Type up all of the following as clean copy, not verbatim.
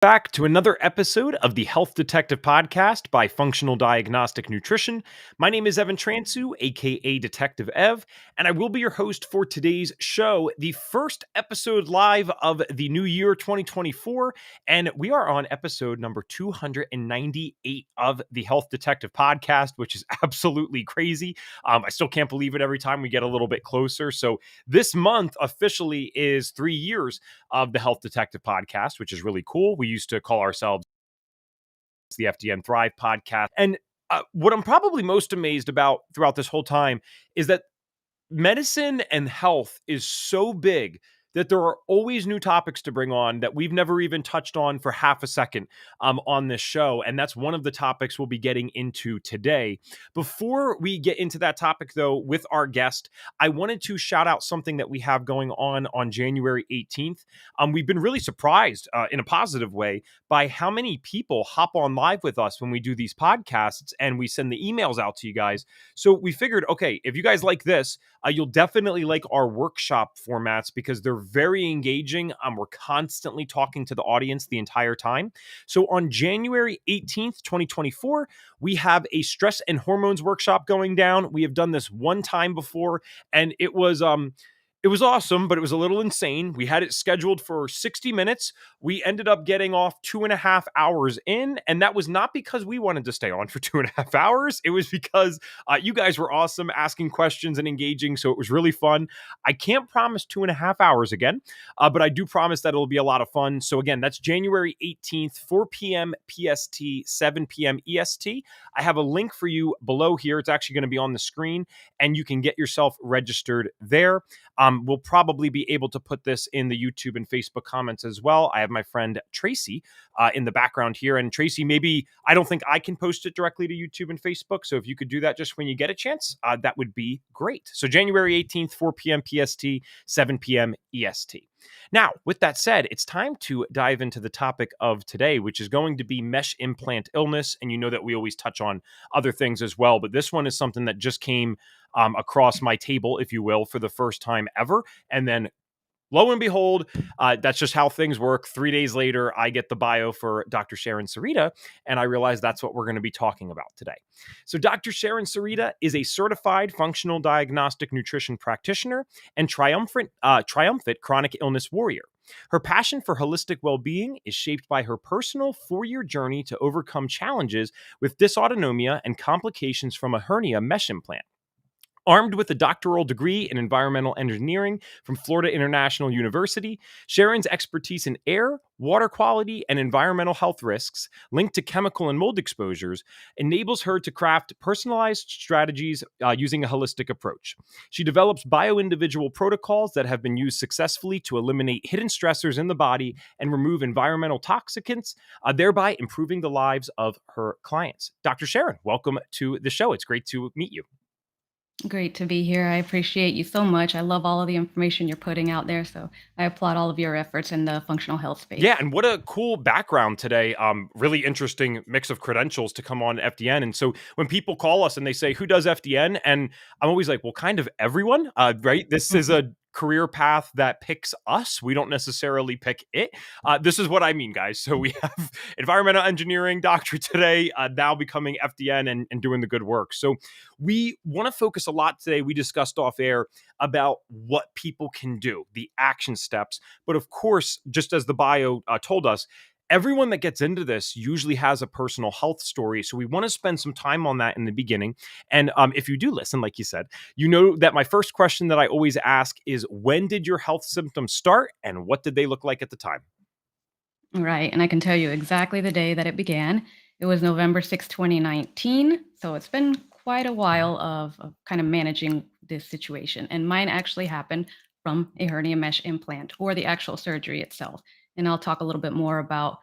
Back to another episode of the Health Detective Podcast by Functional Diagnostic Nutrition. My name is Evan Transu, aka Detective Ev, and I will be your host for today's show, the first episode live of the new year 2024. And we are on episode number 298 of the Health Detective Podcast, which is absolutely crazy. I still can't believe it every time we get a little bit closer. So, this month officially is 3 years of the Health Detective Podcast, which is really cool. We used to call ourselves the FDN Thrive Podcast. And what I'm probably most amazed about throughout this whole time is that medicine and health is so big that there are always new topics to bring on that we've never even touched on for half a second on this show. And that's one of the topics we'll be getting into today. Before we get into that topic, though, with our guest, I wanted to shout out something that we have going on January 18th. We've been really surprised in a positive way by how many people hop on live with us when we do these podcasts and we send the emails out to you guys. So we figured, okay, if you guys like this, you'll definitely like our workshop formats because they're very engaging. We're constantly talking to the audience the entire time. So on January 18th, 2024, we have a stress and hormones workshop going down. We have done this one time before, and it was awesome, but it was a little insane. We had it scheduled for 60 minutes. We ended up getting off 2.5 hours in, and that was not because we wanted to stay on for 2.5 hours. It was because you guys were awesome, asking questions and engaging, so it was really fun. I can't promise 2.5 hours again, but I do promise that it'll be a lot of fun. So again, that's January 18th, 4 p.m. PST, 7 p.m. EST. I have a link for you below here. It's actually going to be on the screen, and you can get yourself registered there. We'll probably be able to put this in the YouTube and Facebook comments as well. I have my friend Tracy in the background here. And Tracy, maybe I don't think I can post it directly to YouTube and Facebook. So if you could do that just when you get a chance, that would be great. So January 18th, 4 p.m. PST, 7 p.m. EST. Now, with that said, it's time to dive into the topic of today, which is going to be mesh implant illness. And you know that we always touch on other things as well, but this one is something that just came across my table, if you will, for the first time ever. And then lo and behold, that's just how things work. 3 days later, I get the bio for Dr. Sharon Surita, and I realize that's what we're going to be talking about today. So Dr. Sharon Surita is a certified functional diagnostic nutrition practitioner and triumphant chronic illness warrior. Her passion for holistic well-being is shaped by her personal 4-year journey to overcome challenges with dysautonomia and complications from a hernia mesh implant. Armed with a doctoral degree in environmental engineering from Florida International University, Sharon's expertise in air, water quality, and environmental health risks linked to chemical and mold exposures enables her to craft personalized strategies using a holistic approach. She develops bio-individual protocols that have been used successfully to eliminate hidden stressors in the body and remove environmental toxicants, thereby improving the lives of her clients. Dr. Sharon, welcome to the show. It's great to meet you. Great to be here. I appreciate you so much. I love all of the information you're putting out there. So I applaud all of your efforts in the functional health Yeah, space. and what a cool background today. Really interesting mix of credentials to come on FDN. And so when people call us and they say, "Who does FDN?" and I'm always like, "Well, kind of everyone, right? This is a career path that picks us. We don't necessarily pick it. This is what I mean, guys. So we have environmental engineering doctorate today, now becoming FDN and doing the good work. So we want to focus a lot today. We discussed off air about what people can do, the action steps. But of course, just as the bio told us, everyone that gets into this usually has a personal health story. So we want to spend some time on that in the beginning. And if you do listen, like you said, you know that my first question that I always ask is, when did your health symptoms start and what did they look like at the time? Right. And I can tell you exactly the day that it began. It was November 6th, 2019. So it's been quite a while of kind of managing this situation. And mine actually happened from a hernia mesh implant or the actual surgery itself. And I'll talk a little bit more about,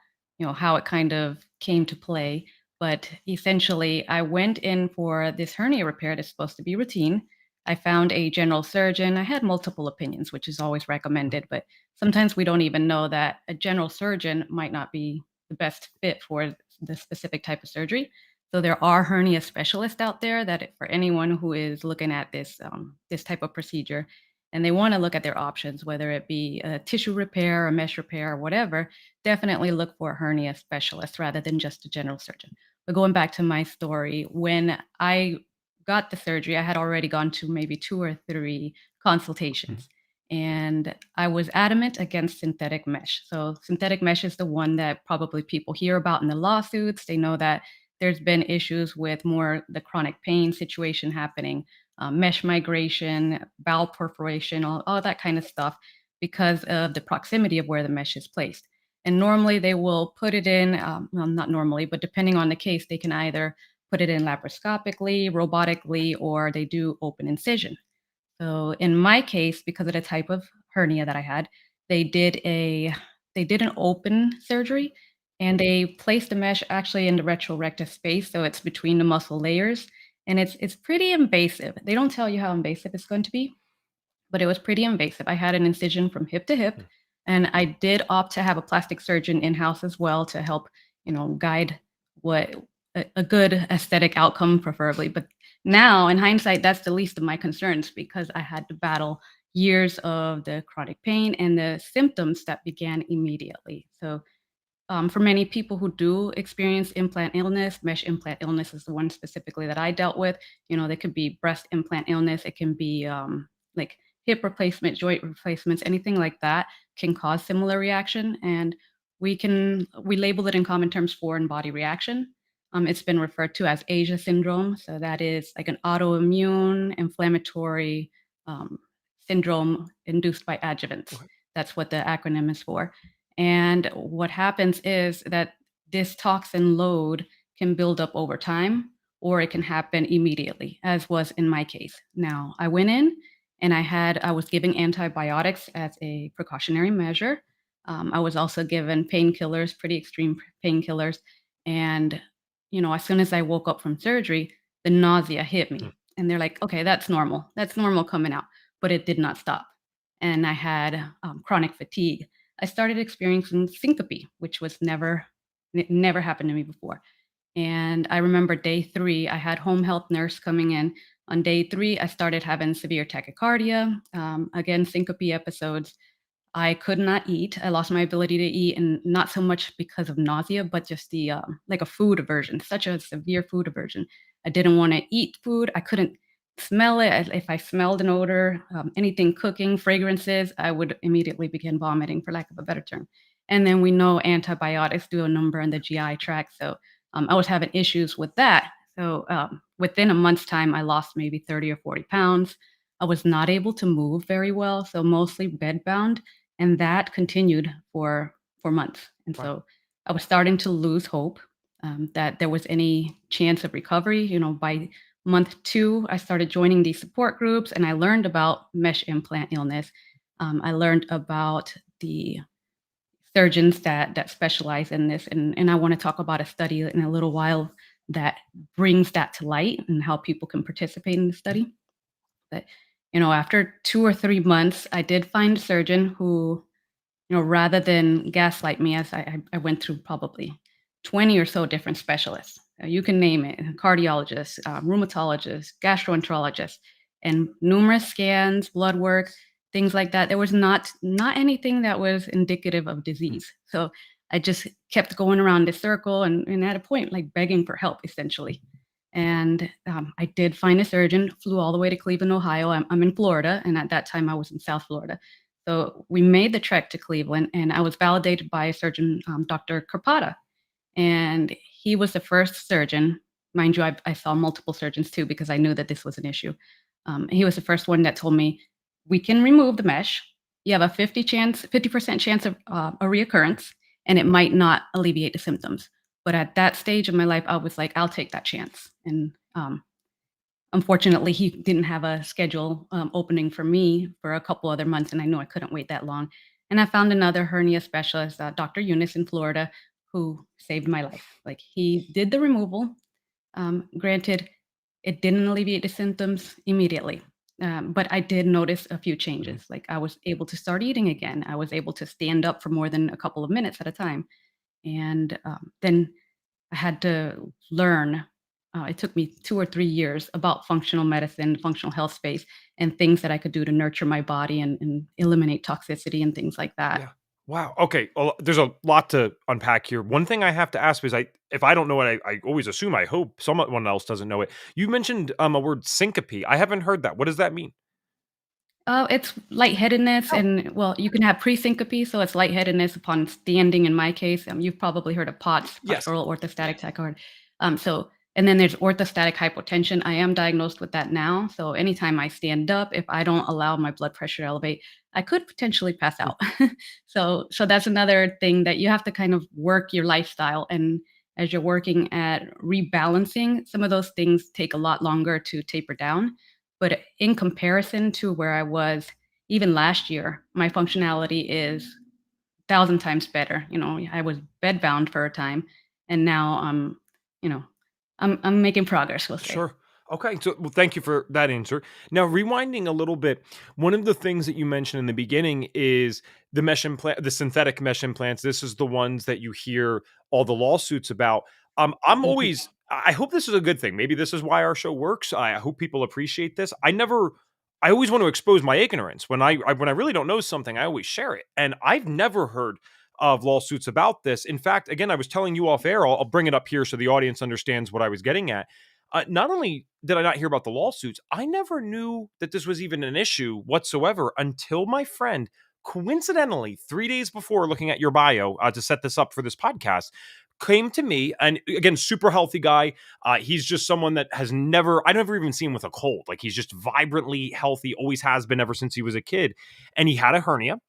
how it kind of came to play. But essentially, I went in for this hernia repair that's supposed to be routine. I found a general surgeon. I had multiple opinions, which is always recommended, but sometimes we don't even know that a general surgeon might not be the best fit for the specific type of surgery. So there are hernia specialists out there that for anyone who is looking at this type of procedure, and they want to look at their options, whether it be a tissue repair, a mesh repair, or whatever. Definitely look for a hernia specialist rather than just a general surgeon. But going back to my story, when I got the surgery, I had already gone to maybe two or three Mhm. consultations. And I was adamant against synthetic mesh. So, synthetic mesh is the one that probably people hear about in the lawsuits. They know that there's been issues with more the chronic pain situation happening, mesh migration, bowel perforation, all that kind of stuff because of the proximity of where the mesh is placed. And normally they will put it in, well, not normally, but depending on the case, they can either put it in laparoscopically, robotically, or they do open incision. So in my case, because of the type of hernia that I had, they did a they did an open surgery and they placed the mesh actually in the retrorectus space, so it's between the muscle layers, and it's pretty invasive. They don't tell you how invasive it's going to be, but it was pretty invasive. I had an incision from hip to hip, Mm. and I did opt to have a plastic surgeon in-house as well to help, guide what a good aesthetic outcome preferably. But now in hindsight, that's the least of my concerns because I had to battle years of the chronic pain and the symptoms that began immediately. So for many people who do experience implant illness, mesh implant illness is the one specifically that I dealt with. There could be breast implant illness, it can be like hip replacement, joint replacements, anything like that can cause similar reaction. And we label it in common terms foreign body reaction. It's been referred to as Asia syndrome. So that is like an autoimmune inflammatory um, syndrome induced by adjuvants. Okay. That's what the acronym is for. And what happens is that this toxin load can build up over time or it can happen immediately, as was in my case. Now, I went in and I was giving antibiotics as a precautionary measure. I was also given painkillers, pretty extreme painkillers. And, as soon as I woke up from surgery, the nausea hit Mm. me. And they're like, okay, that's normal. That's normal coming out. But it did not stop. And I had chronic fatigue. I started experiencing syncope, which was never happened to me before. And I remember day 3, I had home health nurse coming in. On day 3, I started having severe tachycardia, again, syncope episodes. I could not eat. I lost my ability to eat, and not so much because of nausea, but just the like a food aversion, such a severe food aversion. I didn't want to eat food. I couldn't smell it. If I smelled an odor, anything cooking, fragrances, I would immediately begin vomiting, for lack of a better term. And then we know antibiotics do a number on the GI tract, so I was having issues with that. So within a month's time, I lost maybe 30 or 40 pounds. I was not able to move very well, so mostly bedbound, and that continued for months. And Wow. so I was starting to lose hope that there was any chance of recovery. By month 2, I started joining these support groups, and I learned about mesh implant illness. I learned about the surgeons that specialize in this, and I want to talk about a study in a little while that brings that to light and how people can participate in the Mhm. study. But after 2 or 3 months, I did find a surgeon who rather than gaslight me as I went through probably 20 or so different specialists. You can name it, cardiologist, rheumatologist, gastroenterologist, and numerous scans, blood work, things like that. There was not anything that was indicative of Mm. disease. So I just kept going around this circle and at a point like begging for help essentially. And I did find a surgeon, flew all the way to Cleveland, Ohio. I'm in Florida, and at that time I was in South Florida. So we made the trek to Cleveland, and I was validated by a surgeon, Dr. Carpata. And he was the first surgeon. Mind you, I saw multiple surgeons too because I knew that this was an issue. He was the first one that told me, we can remove the mesh. You have a 50% chance of a reoccurrence, and it might not alleviate the symptoms. But at that stage of my life, I was like, I'll take that chance. And unfortunately, he didn't have a schedule opening for me for a couple other months, and I knew I couldn't wait that long. And I found another hernia specialist, Dr. Eunice in Florida, who saved my life. Like he did the removal. Granted, it didn't alleviate the symptoms immediately, but I did notice a few Mhm. changes. Like I was able to start eating again. I was able to stand up for more than a couple of minutes at a time, and then I had to learn it took me 2 or 3 years about functional medicine, functional health space, and things that I could do to nurture my body and eliminate toxicity and things like that. Yeah. Wow. Okay. Well, there's a lot to unpack here. One thing I have to ask is if I don't know it, I always assume I hope someone else doesn't know it. You mentioned a word syncope. I haven't heard that. What does that mean? It's lightheadedness, Oh, and well, you can have presyncope, so it's lightheadedness upon standing. In my case, you've probably heard of POTS, yes. postural orthostatic tachycardia. So, and then there's orthostatic hypotension. I am diagnosed with that now. So, anytime I stand up, if I don't allow my blood pressure to elevate, I could potentially pass Hmm. out. So that's another thing that you have to kind of work your lifestyle, and as you're working at rebalancing, some of those things take a lot longer to taper down. But in comparison to where I was even last year, my functionality is 1,000 times better. I was bedbound for a time, and now you know, I'm making progress, we'll say. Sure. Okay. So, well, thank you for that answer. Now, rewinding a little bit, one of the things that you mentioned in the beginning is the mesh implant, the synthetic mesh implants. This is the ones that you hear all the lawsuits about. I'm Mhm. always, I hope this is a good thing. Maybe this is why our show works. I hope people appreciate this. I always want to expose my ignorance. When I really don't know something, I always share it. And I've never heard of lawsuits about this. In fact, again, I was telling you off air. I'll bring it up here so the audience understands what I was getting at. Not only did I not hear about the lawsuits, I never knew that this was even an issue whatsoever until my friend, coincidentally, 3 days before looking at your bio to set this up for this podcast, came to me. And again, super healthy guy. He's just someone that I never even seen him with a cold. Like he's just vibrantly healthy, always has been ever since he was a kid. And he had a hernia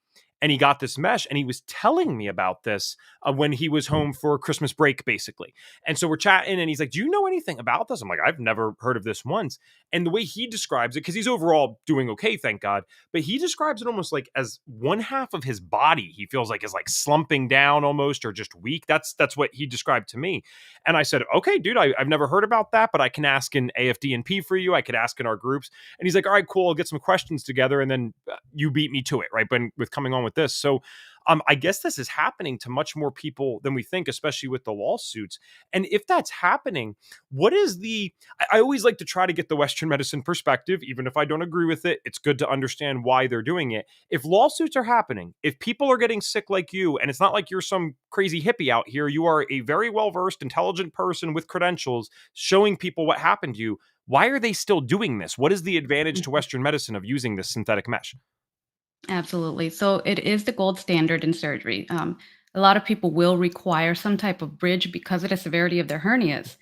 and he got this mesh and he was telling me about this when he was home for Christmas break, basically. And so we're chatting and he's like, do you know anything about this? I'm like, I've never heard of this once. And the way he describes it, because he's overall doing okay, thank God, but he describes it almost like as one half of his body he feels like is like slumping down almost or just weak. That's what he described to me. And I said, okay, dude, I've never heard about that, but I can ask in AFDNP for you. I could ask in our groups. And he's like, all right, cool. I'll get some questions together. And then you beat me to it, right? But with coming on with this. So I guess this is happening to much more people than we think, especially with the lawsuits. And if that's happening, what is I always like to try to get the Western medicine perspective, even if I don't agree with it. It's good to understand why they're doing it. If lawsuits are happening, if people are getting sick like you, and it's not like you're some crazy hippie out here, you are a very well versed, intelligent person with credentials showing people what happened to you. Why are they still doing this? What is the advantage to Western medicine of using this synthetic mesh? Absolutely. So it is the gold standard in surgery. A lot of people will require some type of bridge because of the severity of their hernias.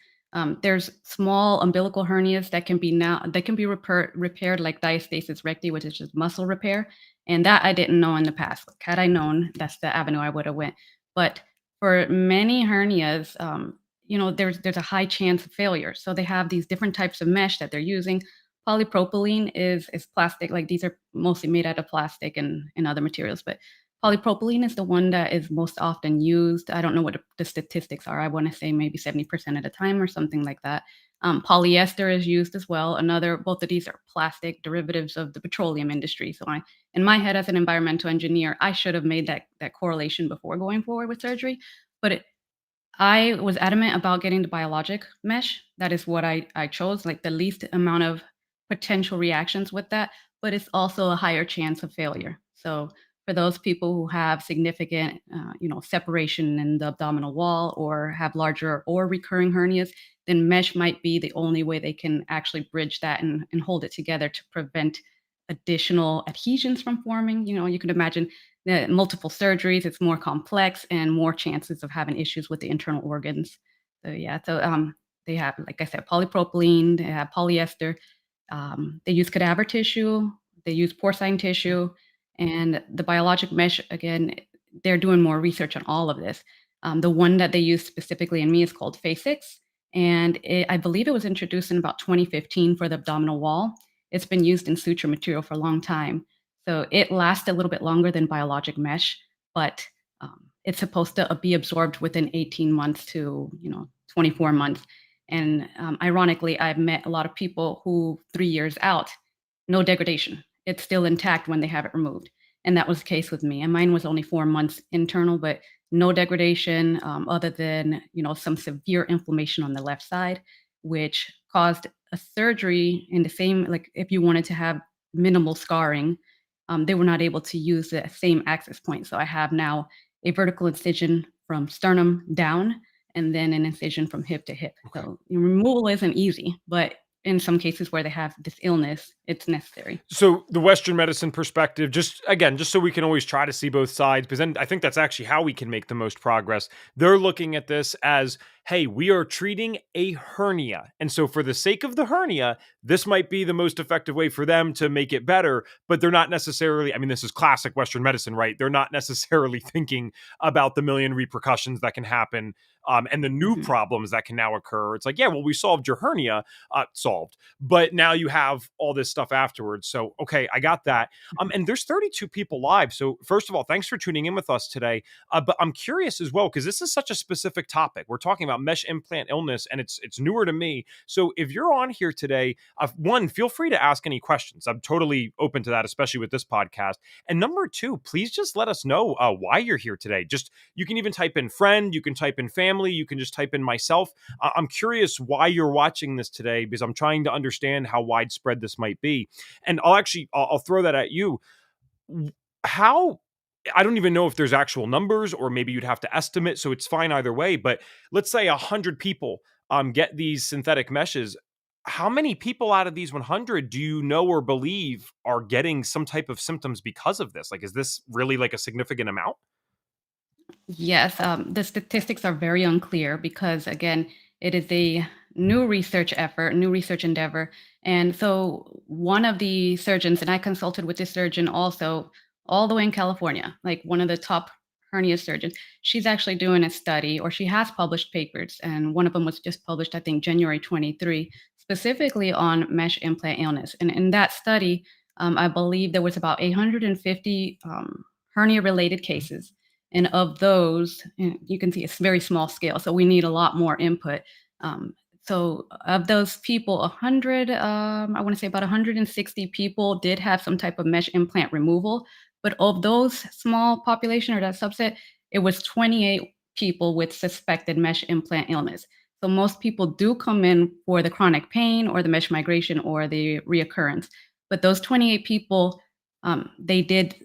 There's small umbilical hernias that can be repaired like diastasis recti, which is just muscle repair, and that I didn't know in the past. Like, had I known, that's the avenue I would have went. But for many hernias, there's a high chance of failure. So they have these different types of mesh that they're using. Polypropylene is plastic, like, these are mostly made out of plastic and other materials, but polypropylene is the one that is most often used. I don't know what the statistics are. I wanna say maybe 70% of the time or something like that. Polyester is used as well. Both of these are plastic derivatives of the petroleum industry. So in my head as an environmental engineer, I should have made that correlation before going forward with surgery, but I was adamant about getting the biologic mesh. That is what I chose, like the least amount of potential reactions with that, but it's also a higher chance of failure. So for those people who have significant, separation in the abdominal wall or have larger or recurring hernias, then mesh might be the only way they can actually bridge that and hold it together to prevent additional adhesions from forming. You can imagine the multiple surgeries, it's more complex and more chances of having issues with the internal organs. So yeah, they have, like I said, polypropylene, they have polyester, they use cadaver tissue, they use porcine tissue, and the biologic mesh, again, they're doing more research on all of this. The one that they use specifically in me is called Phasix, and I believe it was introduced in about 2015 for the abdominal wall. It's been used in suture material for a long time. So it lasts a little bit longer than biologic mesh, but it's supposed to be absorbed within 18 months to 24 months. And ironically, I've met a lot of people who 3 years out, no degradation. It's still intact when they have it removed. And that was the case with me. And mine was only 4 months internal, but no degradation other than some severe inflammation on the left side, which caused a surgery in the same, like if you wanted to have minimal scarring, they were not able to use the same access point. So I have now a vertical incision from sternum down and then an incision from hip to hip. Okay. So removal isn't easy, but in some cases where they have this illness, it's necessary. So the Western medicine perspective, just again, just so we can always try to see both sides, because then I think that's actually how we can make the most progress. They're looking at this as, hey, we are treating a hernia. And so for the sake of the hernia, this might be the most effective way for them to make it better, but they're not necessarily, I mean, this is classic Western medicine, right? They're not necessarily thinking about the million repercussions that can happen, and the new Mhm. problems that can now occur. It's like, yeah, well, we solved your hernia, solved, but now you have all this stuff afterwards. So, okay, I got that. And there's 32 people live. So, first of all, thanks for tuning in with us today. But I'm curious as well because this is such a specific topic. We're talking about mesh implant illness, and it's newer to me. So, if you're on here today, one, feel free to ask any questions. I'm totally open to that, especially with this podcast. And number two, please just let us know why you're here today. Just you can even type in friend, you can type in family, you can just type in myself. I'm curious why you're watching this today because I'm trying to understand how widespread this might be. And I'll throw that at you. How I don't even know if there's actual numbers or maybe you'd have to estimate, so it's fine either way. But let's say 100 people get these synthetic meshes. How many people out of these 100 do you know or believe are getting some type of symptoms because of this? Like, is this really like a significant amount? Yes, the statistics are very unclear because, again, it is a new research effort, new research endeavor. And so, one of the surgeons, and I consulted with this surgeon also, all the way in California, like one of the top hernia surgeons, she's actually doing a study, or she has published papers. And one of them was just published, I think, January 23, specifically on mesh implant illness. And in that study, I believe there was about 850 hernia related cases, and of those, you can see it's very small scale, so we need a lot more input. Um, so of those people, 100, I want to say about 160 people did have some type of mesh implant removal. But of those small population or that subset, it was 28 people with suspected mesh implant illness. So most people do come in for the chronic pain or the mesh migration or the reoccurrence. But those 28 people, they did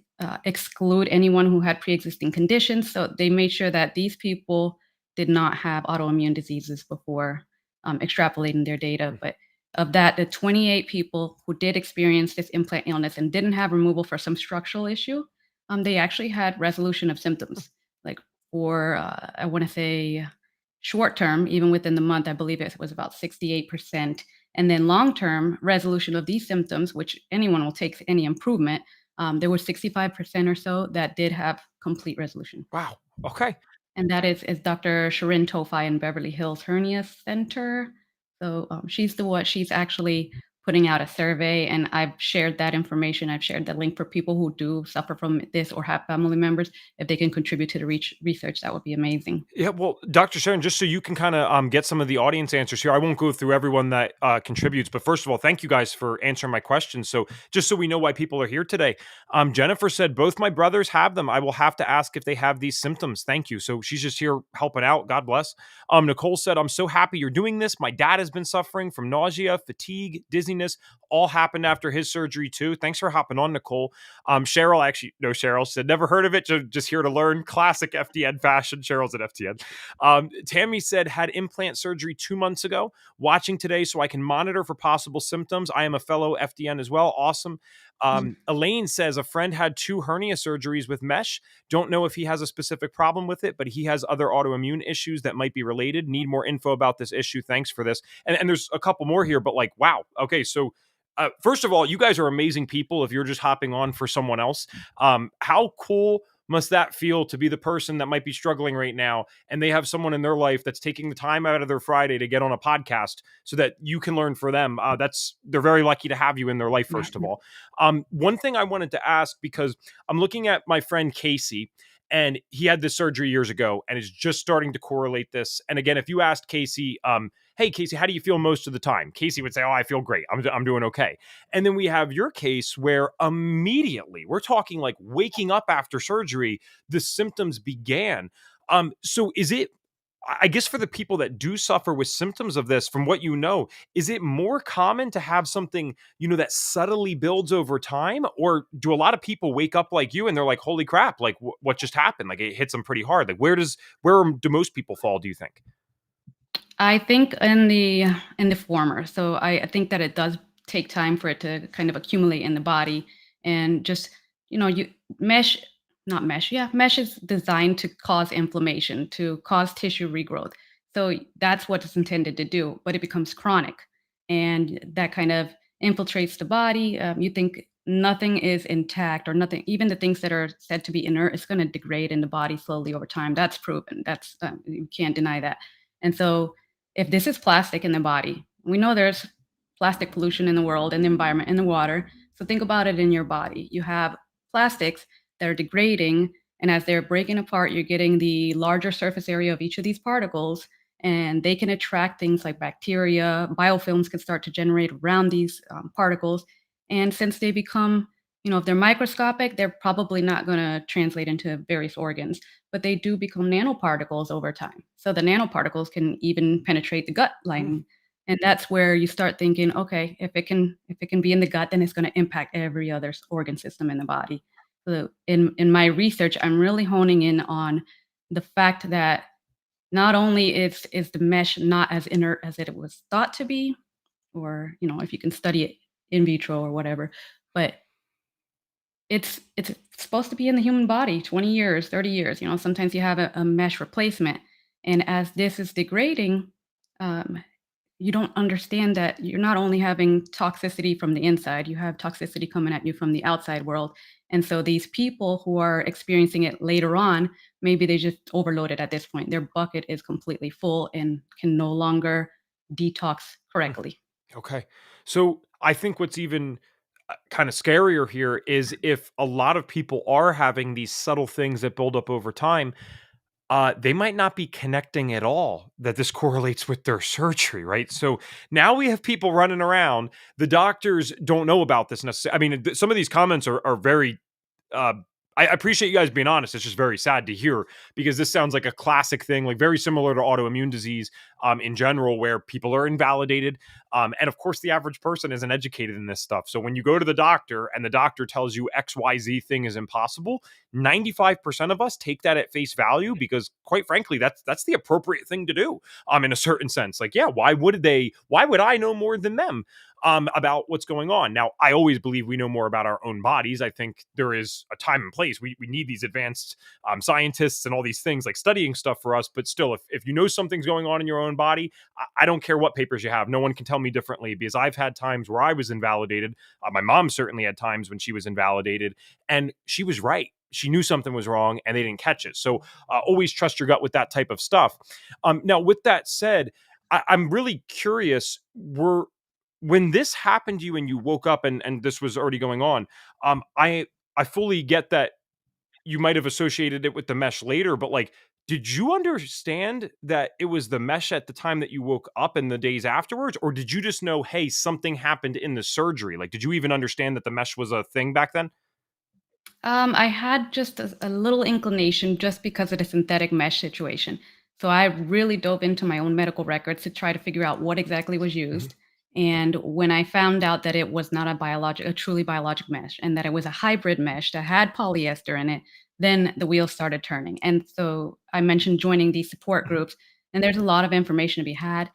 exclude anyone who had pre-existing conditions. So they made sure that these people did not have autoimmune diseases before extrapolating their data. But of that, the 28 people who did experience this implant illness and didn't have removal for some structural issue, they actually had resolution of symptoms. Like for, I want to say, short term, even within the month, I believe it was about 68%. And then long term, resolution of these symptoms, which anyone will take any improvement, there was 65% or so that did have complete resolution. Wow. Okay. And that is Dr. Sharon Tofi in Beverly Hills Hernia Center. So she's the one, she's actually putting out a survey, and I've shared that information. I've shared the link for people who do suffer from this or have family members. If they can contribute to the research, that would be amazing. Yeah, well, Dr. Sharon, just so you can kind of get some of the audience answers here, I won't go through everyone that contributes, but first of all, thank you guys for answering my questions. So, just so we know why people are here today, Jennifer said both my brothers have them. I will have to ask if they have these symptoms. Thank you. So she's just here helping out. God bless. Nicole said, I'm so happy you're doing this. My dad has been suffering from nausea, fatigue, dizziness. All happened after his surgery too. Thanks for hopping on, Nicole. Cheryl, actually, no, Cheryl said, never heard of it. Just here to learn. Classic FDN fashion. Cheryl's at FDN. Tammy said, had implant surgery 2 months ago. Watching today so I can monitor for possible symptoms. I am a fellow FDN as well. Awesome. Elaine says, a friend had 2 hernia surgeries with mesh. Don't know if he has a specific problem with it, but he has other autoimmune issues that might be related. Need more info about this issue. Thanks for this. And there's a couple more here, but like, wow. Okay, so first of all, you guys are amazing people if you're just hopping on for someone else. How cool must that feel to be the person that might be struggling right now and they have someone in their life that's taking the time out of their Friday to get on a podcast so that you can learn for them? They're very lucky to have you in their life, Yeah. first of all. One thing I wanted to ask, because I'm looking at my friend Casey, and he had this surgery years ago and is just starting to correlate this. And again, if you asked Casey, hey, Casey, how do you feel most of the time? Casey would say, oh, I feel great. I'm doing okay. And then we have your case where immediately, we're talking like waking up after surgery, the symptoms began. So is it I guess for the people that do suffer with symptoms of this, from what you know, is it more common to have something, that subtly builds over time? Or do a lot of people wake up like you and they're like, holy crap, like what just happened? Like it hits them pretty hard. Like where do most people fall, do you think? I think in the former. So I think that it does take time for it to kind of accumulate in the body and just you mesh not mesh yeah mesh is designed to cause inflammation, to cause tissue regrowth. So that's what it's intended to do, but it becomes chronic, and that kind of infiltrates the body. You think nothing is intact, or nothing, even the things that are said to be inert, is going to degrade in the body slowly over time. That's proven. That's you can't deny that. And so if this is plastic in the body, we know there's plastic pollution in the world, in the environment, in the water. So think about it in your body. You have plastics that are degrading, and as they're breaking apart, you're getting the larger surface area of each of these particles, and they can attract things like bacteria. Biofilms can start to generate around these particles. And since they become, if they're microscopic, they're probably not going to translate into various organs, but they do become nanoparticles over time. So the nanoparticles can even penetrate the gut Hmm. lining. And that's where you start thinking, okay, if it can be in the gut, then it's going to impact every other organ system in the body. So in my research, I'm really honing in on the fact that not only is the mesh not as inert as it was thought to be, or if you can study it in vitro or whatever, but it's supposed to be in the human body 20 years, 30 years. Sometimes you have a mesh replacement, and as this is degrading, um, you don't understand that you're not only having toxicity from the inside, you have toxicity coming at you from the outside world. And so these people who are experiencing it later on, maybe they just overloaded at this point. Their bucket is completely full and can no longer detox correctly. Okay. So I think what's even kind of scarier here is if a lot of people are having these subtle things that build up over time, they might not be connecting at all that this correlates with their surgery, right? So now we have people running around. The doctors don't know about this necessarily. I mean, some of these comments are very uh, I appreciate you guys being honest. It's just very sad to hear because this sounds like a classic thing, like very similar to autoimmune disease in general, where people are invalidated. And of course, the average person isn't educated in this stuff. So when you go to the doctor and the doctor tells you XYZ thing is impossible, 95% of us take that at face value because, quite frankly, that's the appropriate thing to do. In a certain sense, like, yeah, why would they? Why would I know more than them? About what's going on. Now, I always believe we know more about our own bodies. I think there is a time and place. We need these advanced scientists and all these things like studying stuff for us. But still, if you know something's going on in your own body, I don't care what papers you have. No one can tell me differently because I've had times where I was invalidated. My mom certainly had times when she was invalidated, and she was right. She knew something was wrong and they didn't catch it. So always trust your gut with that type of stuff. Now, with that said, I'm really curious. Were When this happened to you and you woke up and this was already going on, I fully get that you might have associated it with the mesh later, but like, did you understand that it was the mesh at the time that you woke up and the days afterwards, or did you just know, hey, something happened in the surgery? Like, did you even understand that the mesh was a thing back then? I had just a little inclination just because of the synthetic mesh situation. So I really dove into my own medical records to try to figure out what exactly was Mhm. used. And when I found out that it was not a truly biologic mesh, and that it was a hybrid mesh that had polyester in it, then the wheels started turning. And so I mentioned joining these support Mhm. groups, and there's a lot of information to be had.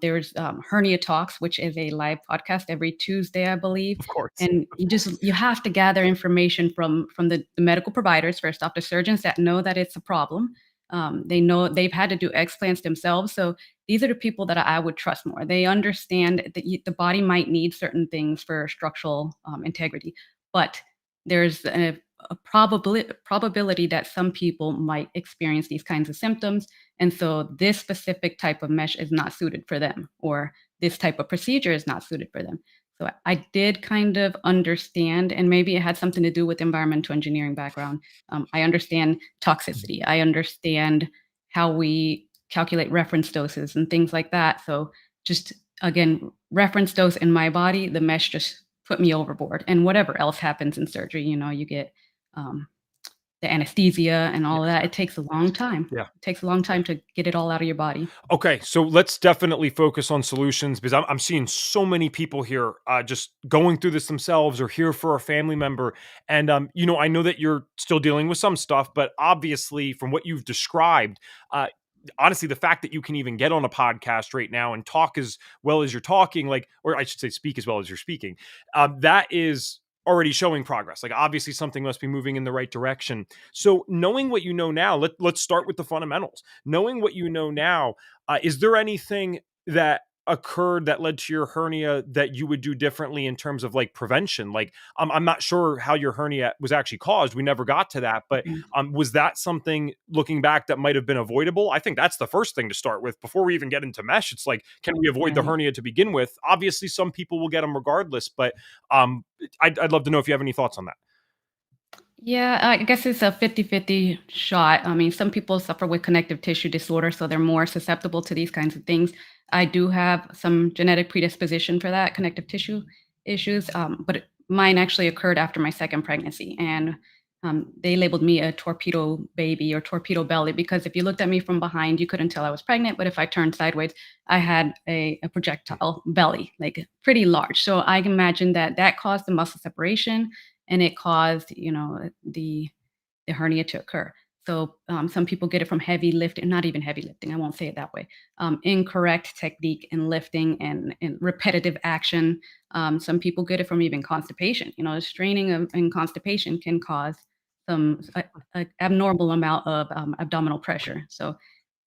There's Hernia Talks, which is a live podcast every Tuesday, I believe, Of course. and you have to gather information from the medical providers first off, the surgeons that know that it's a problem. They know they've had to do explants themselves, so these are the people that I would trust more. They understand that the body might need certain things for structural integrity, but there's a probability that some people might experience these kinds of symptoms, and so this specific type of mesh is not suited for them, or this type of procedure is not suited for them. So I did kind of understand, and maybe it had something to do with environmental engineering background. I understand toxicity. I understand how we calculate reference doses and things like that. So just again, reference dose in my body, the mesh just put me overboard. And whatever else happens in surgery, you get um, the anesthesia and Yeah. all of that, it takes a long time. Yeah. It takes a long time to get it all out of your body. Okay, so let's definitely focus on solutions because I'm seeing so many people here just going through this themselves or here for a family member. And, I know that you're still dealing with some stuff, but obviously, from what you've described, uh, honestly, the fact that you can even get on a podcast right now and talk as well as you're talking, like, or I should say, speak as well as you're speaking, that is already showing progress. Like, obviously, something must be moving in the right direction. So, knowing what you know now, let's start with the fundamentals. Knowing what you know now, is there anything that occurred that led to your hernia that you would do differently in terms of like prevention? Like, I'm not sure how your hernia was actually caused. We never got to that, but Mhm. was that something looking back that might have been avoidable? I think that's the first thing to start with before we even get into mesh. It's like, can we avoid the Right. hernia to begin with? Obviously, some people will get them regardless, but um, I'd love to know if you have any thoughts on that. Yeah, I guess it's a 50-50 shot. I mean, some people suffer with connective tissue disorder, so they're more susceptible to these kinds of things. I do have some genetic predisposition for that, connective tissue issues, but mine actually occurred after my second pregnancy. And they labeled me a torpedo baby or torpedo belly because if you looked at me from behind, you couldn't tell I was pregnant. But if I turned sideways, I had a projectile belly, like pretty large. So I can imagine that that caused the muscle separation and it caused, the hernia to occur. So some people get it from heavy lifting, not even heavy lifting. I won't say it that way. Incorrect technique in lifting and repetitive action. Some people get it from even constipation. Straining and constipation can cause some abnormal amount of abdominal pressure. So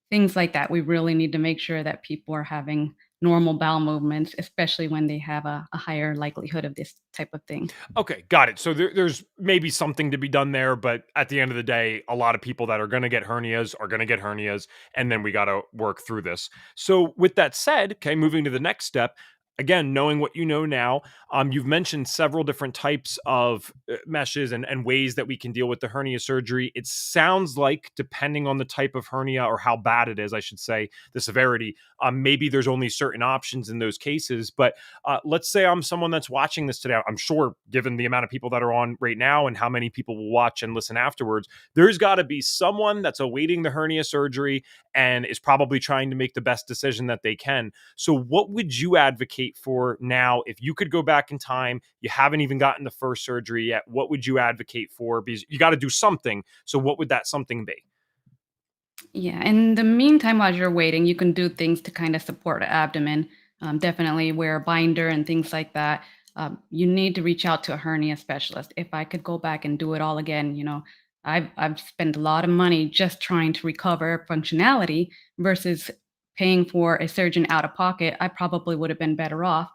things like that, we really need to make sure that people are having normal bowel movements, especially when they have a higher likelihood of this type of thing. Okay, got it. So there's maybe something to be done there, but at the end of the day, a lot of people that are going to get hernias are going to get hernias, and then we got to work through this. So with that said, okay, moving to the next step. Again, knowing what you know now, you've mentioned several different types of meshes and ways that we can deal with the hernia surgery. It sounds like, depending on the type of hernia or how bad it is, I should say, the severity, maybe there's only certain options in those cases. But let's say I'm someone that's watching this today. I'm sure, given the amount of people that are on right now and how many people will watch and listen afterwards, there's got to be someone that's awaiting the hernia surgery and is probably trying to make the best decision that they can. So, what would you advocate for now if you could go back in time? You haven't even gotten the first surgery yet. What would you advocate for? Because you got to do something. So, what would that something be? Yeah, in the meantime, while you're waiting, you can do things to kind of support the abdomen. Definitely wear a binder and things like that. You need to reach out to a hernia specialist. If I could go back and do it all again, I've spent a lot of money just trying to recover functionality versus paying for a surgeon out of pocket. I probably would have been better off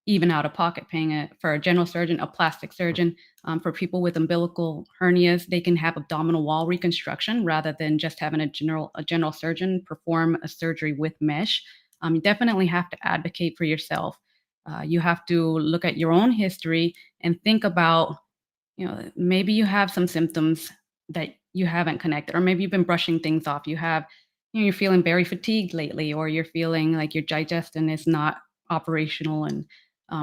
even out of pocket paying for a general surgeon, a plastic surgeon. For people with umbilical hernias, they can have abdominal wall reconstruction rather than just having a general surgeon perform a surgery with mesh. You definitely have to advocate for yourself. You have to look at your own history and think about, maybe you have some symptoms that you haven't connected, or maybe you've been brushing things off. You're feeling very fatigued lately, or you're feeling like your digestion is not operational, and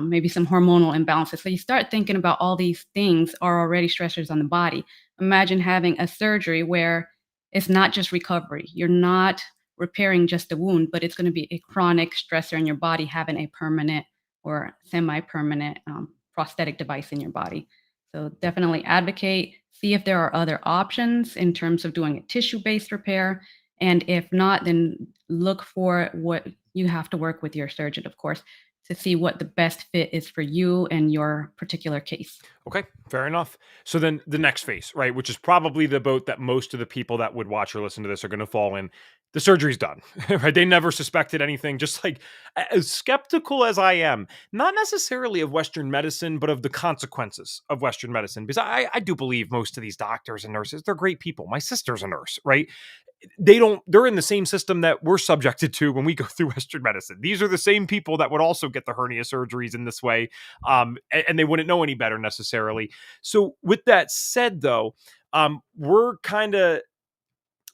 maybe some hormonal imbalances. So you start thinking about all these things are already stressors on the body. Imagine having a surgery where it's not just recovery. You're not repairing just a wound, but it's going to be a chronic stressor in your body, having a permanent or semi-permanent prosthetic device in your body. So definitely advocate, see if there are other options in terms of doing a tissue-based repair. And if not, then look for what you have to work with your surgeon, of course, to see what the best fit is for you and your particular case. Okay, fair enough. So then the next phase, right, which is probably the boat that most of the people that would watch or listen to this are going to fall in. The surgery's done, right? They never suspected anything. Just like as skeptical as I am, not necessarily of Western medicine, but of the consequences of Western medicine, because I do believe most of these doctors and nurses, they're great people. My sister's a nurse, right? They're in the same system that we're subjected to when we go through Western medicine. These are the same people that would also get the hernia surgeries in this way, and they wouldn't know any better necessarily. So with that said, though, we're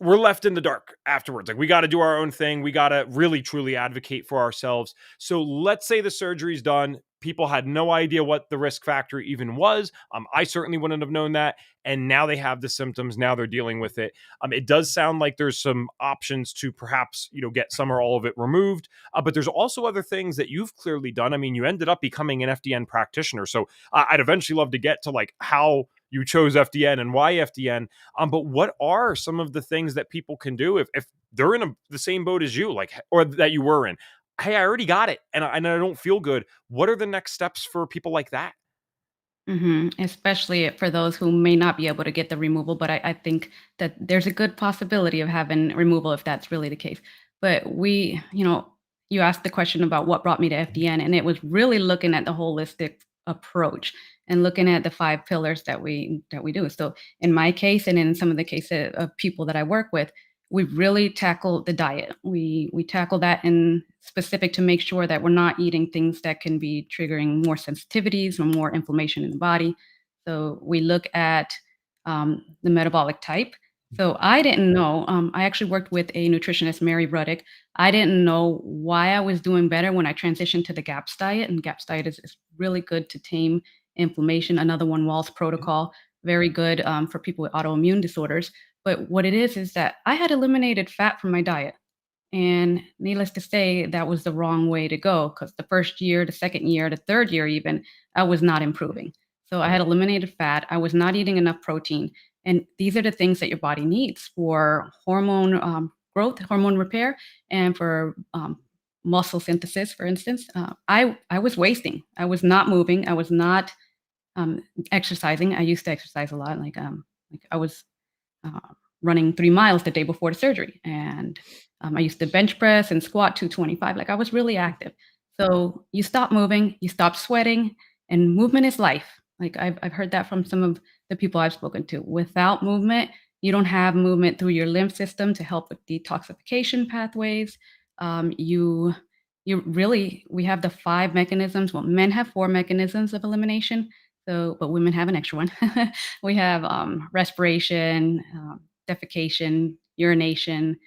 left in the dark afterwards. Like, we got to do our own thing. We got to really truly advocate for ourselves. So let's say the surgery's done. People had no idea what the risk factor even was. I certainly wouldn't have known that. And now they have the symptoms. Now they're dealing with it. It does sound like there's some options to perhaps, get some or all of it removed. But there's also other things that you've clearly done. I mean, you ended up becoming an FDN practitioner. So I'd eventually love to get to like how you chose FDN and why FDN. But what are some of the things that people can do if they're in the same boat as you, like, or that you were in? Hey, I already got it, and I don't feel good. What are the next steps for people like that? Especially for those who may not be able to get the removal, but I think that there's a good possibility of having removal if that's really the case. But you asked the question about what brought me to FDN, and it was really looking at the holistic approach and looking at the five pillars that we do. So in my case, and in some of the cases of people that I work with, we really tackle the diet. We tackle that in specific to make sure that we're not eating things that can be triggering more sensitivities or more inflammation in the body. So we look at the metabolic type. So I didn't know. I actually worked with a nutritionist, Mary Ruddick. I didn't know why I was doing better when I transitioned to the GAPS diet, and GAPS diet is really good to tame inflammation. Another one, Wall's protocol, very good for people with autoimmune disorders. But what it is that I had eliminated fat from my diet. And needless to say, that was the wrong way to go because the first year, the second year, the third year, even, I was not improving. So I had eliminated fat. I was not eating enough protein. And these are the things that your body needs for hormone growth, hormone repair, and for muscle synthesis, for instance. I was wasting. I was not moving. I was not exercising. I used to exercise a lot. Like I was uh, running 3 miles the day before the surgery. And I used to bench press and squat 225. Like I was really active. So you stop moving, you stop sweating, and movement is life. Like I've heard that from some of the people I've spoken to. Without movement, you don't have movement through your lymph system to help with detoxification pathways. You really we have the five mechanisms. Well, men have four mechanisms of elimination. So, but women have an extra one. We have respiration, defecation, urination,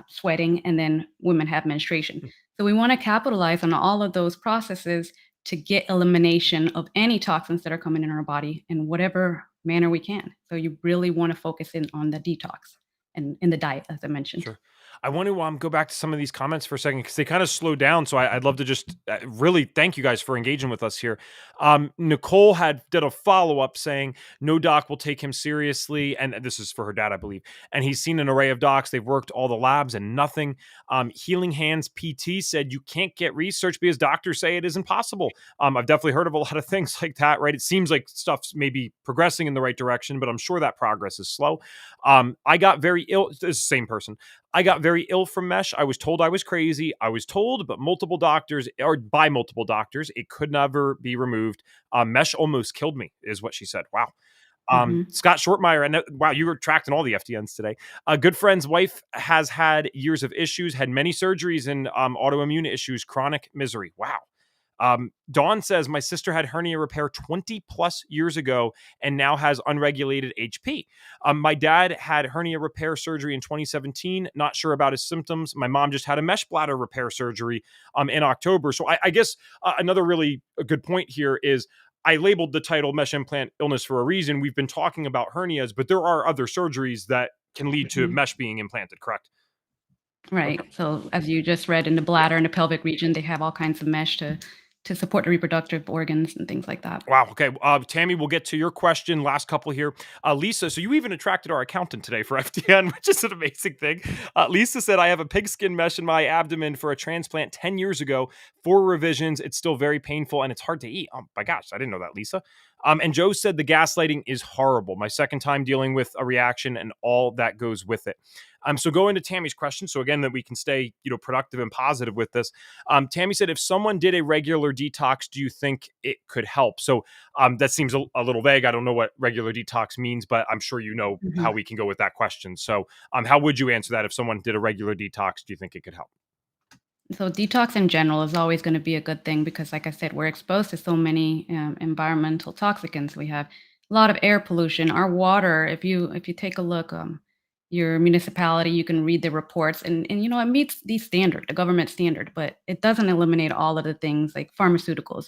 sweating, and then women have menstruation. So we want to capitalize on all of those processes to get elimination of any toxins that are coming in our body in whatever manner we can. So you really want to focus in on the detox and in the diet, as I mentioned. Sure. I want to go back to some of these comments for a second because they kind of slowed down. So I'd love to just really thank you guys for engaging with us here. Nicole had did a follow up saying no doc will take him seriously, and this is for her dad, I believe. And he's seen an array of docs. They've worked all the labs and nothing. Healing Hands PT said you can't get research because doctors say it is impossible. I've definitely heard of a lot of things like that. Right? It seems like stuff's maybe progressing in the right direction, but I'm sure that progress is slow. I got very ill. This is the same person. I got very ill from mesh. I was told I was crazy. I was told, but multiple doctors, or by multiple doctors, it could never be removed. Mesh almost killed me, is what she said. Wow. Hmm. Scott Shortmeyer, and wow, you were tracking all the FDNs today. A good friend's wife has had years of issues, had many surgeries and autoimmune issues, chronic misery. Wow. Dawn says, my sister had hernia repair 20 plus years ago and now has unregulated HP. My dad had hernia repair surgery in 2017. Not sure about his symptoms. My mom just had a mesh bladder repair surgery in October. So I guess another really a good point here is I labeled the title mesh implant illness for a reason. We've been talking about hernias, but there are other surgeries that can lead to Hmm. mesh being implanted, correct? Right. Okay. So as you just read in the bladder and the pelvic region, they have all kinds of mesh to support the reproductive organs and things like that. Wow. Okay. Tammy, we'll get to your question. Last couple here. Lisa, so you even attracted our accountant today for FDN, which is an amazing thing. Lisa said, I have a pigskin mesh in my abdomen for a transplant 10 years ago. 4 revisions. It's still very painful and it's hard to eat. Oh my gosh. I didn't know that, Lisa. And Joe said the gaslighting is horrible. My second time dealing with a reaction and all that goes with it. So go into Tammy's question. So again, that we can stay, productive and positive with this. Tammy said, if someone did a regular detox, do you think it could help? So that seems a little vague. I don't know what regular detox means, but I'm sure you know how Mhm. we can go with that question. So how would you answer that if someone did a regular detox? Do you think it could help? So detox in general is always going to be a good thing because, like I said, we're exposed to so many environmental toxicants. We have a lot of air pollution. Our water, if you take a look, your municipality, you can read the reports, and it meets the standard, the government standard, but it doesn't eliminate all of the things like pharmaceuticals.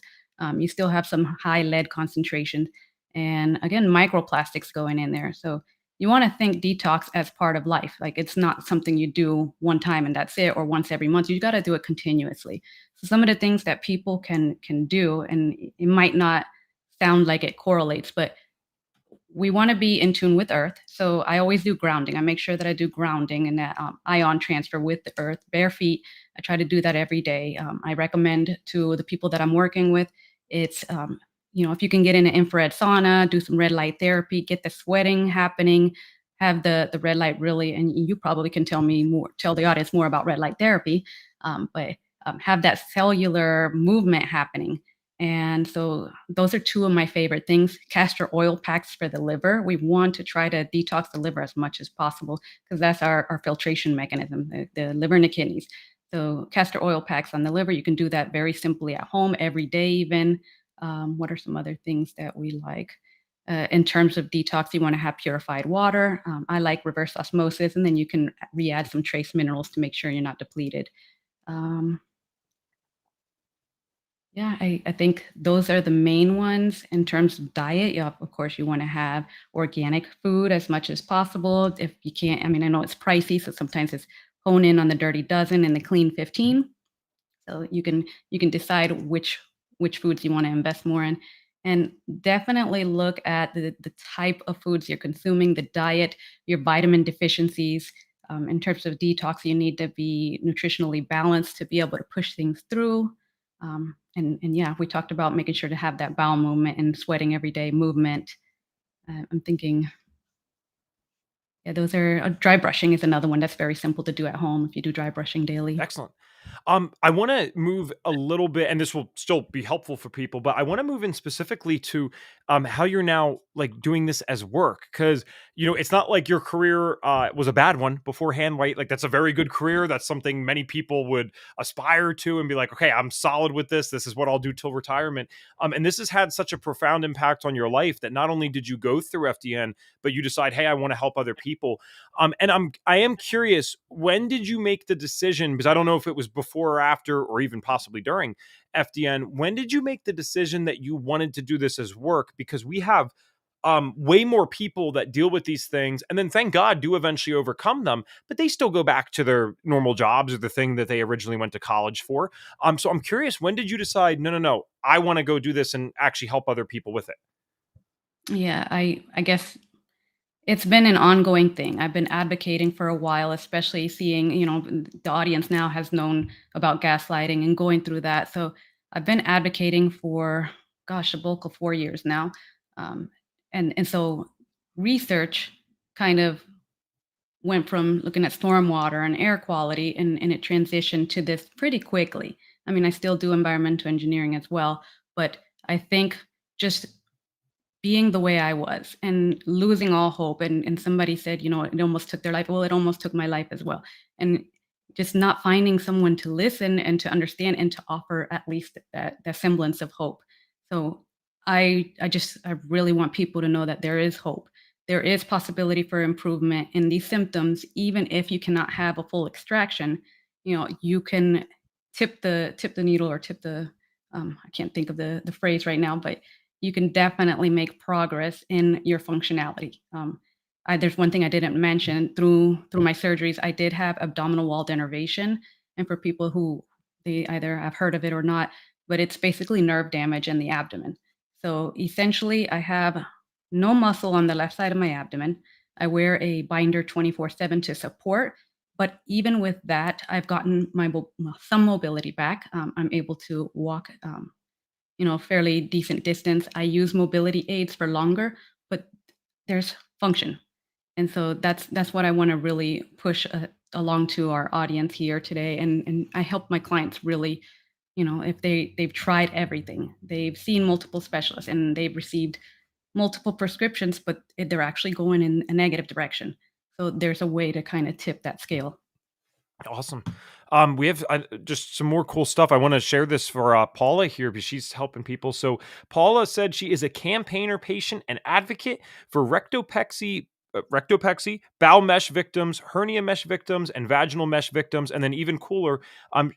You still have some high lead concentration, and again, microplastics going in there. So you want to think detox as part of life. Like it's not something you do one time and that's it, or once every month. You got to do it continuously. So some of the things that people can do, and it might not sound like it correlates, but we want to be in tune with earth. So I always do grounding. I make sure that I do grounding and that ion transfer with the earth, bare feet. I try to do that every day. I recommend to the people that I'm working with, it's, if you can get in an infrared sauna, do some red light therapy, get the sweating happening, have the red light really, and you probably can tell me more, tell the audience more about red light therapy, but have that cellular movement happening. And so those are two of my favorite things. Castor oil packs for the liver. We want to try to detox the liver as much as possible because that's our filtration mechanism, the liver and the kidneys. So castor oil packs on the liver, you can do that very simply at home every day even. What are some other things that we like? In terms of detox, you want to have purified water. I like reverse osmosis, and then you can re-add some trace minerals to make sure you're not depleted. Um, Yeah, I think those are the main ones in terms of diet. Yeah, of course, you want to have organic food as much as possible. If you can't, I mean, I know it's pricey, so sometimes it's hone in on the dirty dozen and the clean 15. So you can decide which foods you want to invest more in. And definitely look at the type of foods you're consuming, the diet, your vitamin deficiencies. In terms of detox, you need to be nutritionally balanced to be able to push things through. And yeah, we talked about making sure to have that bowel movement and sweating every day movement. I'm thinking, yeah, those are dry brushing is another one that's very simple to do at home if you do dry brushing daily. Excellent. I want to move a little bit, and this will still be helpful for people, but I want to move in specifically to how you're now like doing this as work, because it's not like your career was a bad one beforehand, right? Like that's a very good career. That's something many people would aspire to and be like, okay, I'm solid with this. This is what I'll do till retirement. And this has had such a profound impact on your life that not only did you go through FDN, but you decide, hey, I want to help other people. And I am curious, when did you make the decision? Because I don't know if it was before or after, or even possibly during FDN. When did you make the decision that you wanted to do this as work? Because we have way more people that deal with these things, and then thank God do eventually overcome them, but they still go back to their normal jobs or the thing that they originally went to college for. So I'm curious, when did you decide? No, no, no, I want to go do this and actually help other people with it. Yeah, I guess it's been an ongoing thing. I've been advocating for a while, especially seeing, the audience now has known about gaslighting and going through that. So I've been advocating for, gosh, a bulk of 4 years now. Um, and so research kind of went from looking at stormwater and air quality, and it transitioned to this pretty quickly. I mean, I still do environmental engineering as well, but I think just being the way I was and losing all hope, and somebody said, "It almost took their life." Well, it almost took my life as well. And just not finding someone to listen and to understand and to offer at least that semblance of hope. So I really want people to know that there is hope. There is possibility for improvement in these symptoms, even if you cannot have a full extraction. You can tip the needle or tip the I can't think of the phrase right now, but you can definitely make progress in your functionality. There's one thing I didn't mention through my surgeries. I did have abdominal wall denervation, and for people who they either have heard of it or not, but it's basically nerve damage in the abdomen. So essentially, I have no muscle on the left side of my abdomen. I wear a binder 24/7 to support. But even with that, I've gotten some mobility back. I'm able to walk fairly decent distance. I use mobility aids for longer, but there's function. And so that's what I want to really push along to our audience here today. And I help my clients really, if they've tried everything, they've seen multiple specialists and they've received multiple prescriptions, but they're actually going in a negative direction. So there's a way to kind of tip that scale. Awesome. We have just some more cool stuff. I want to share this for Paula here because she's helping people. So Paula said she is a campaigner, patient, and advocate for rectopexy. rectopexy, bowel mesh victims, hernia mesh victims, and vaginal mesh victims. And then even cooler,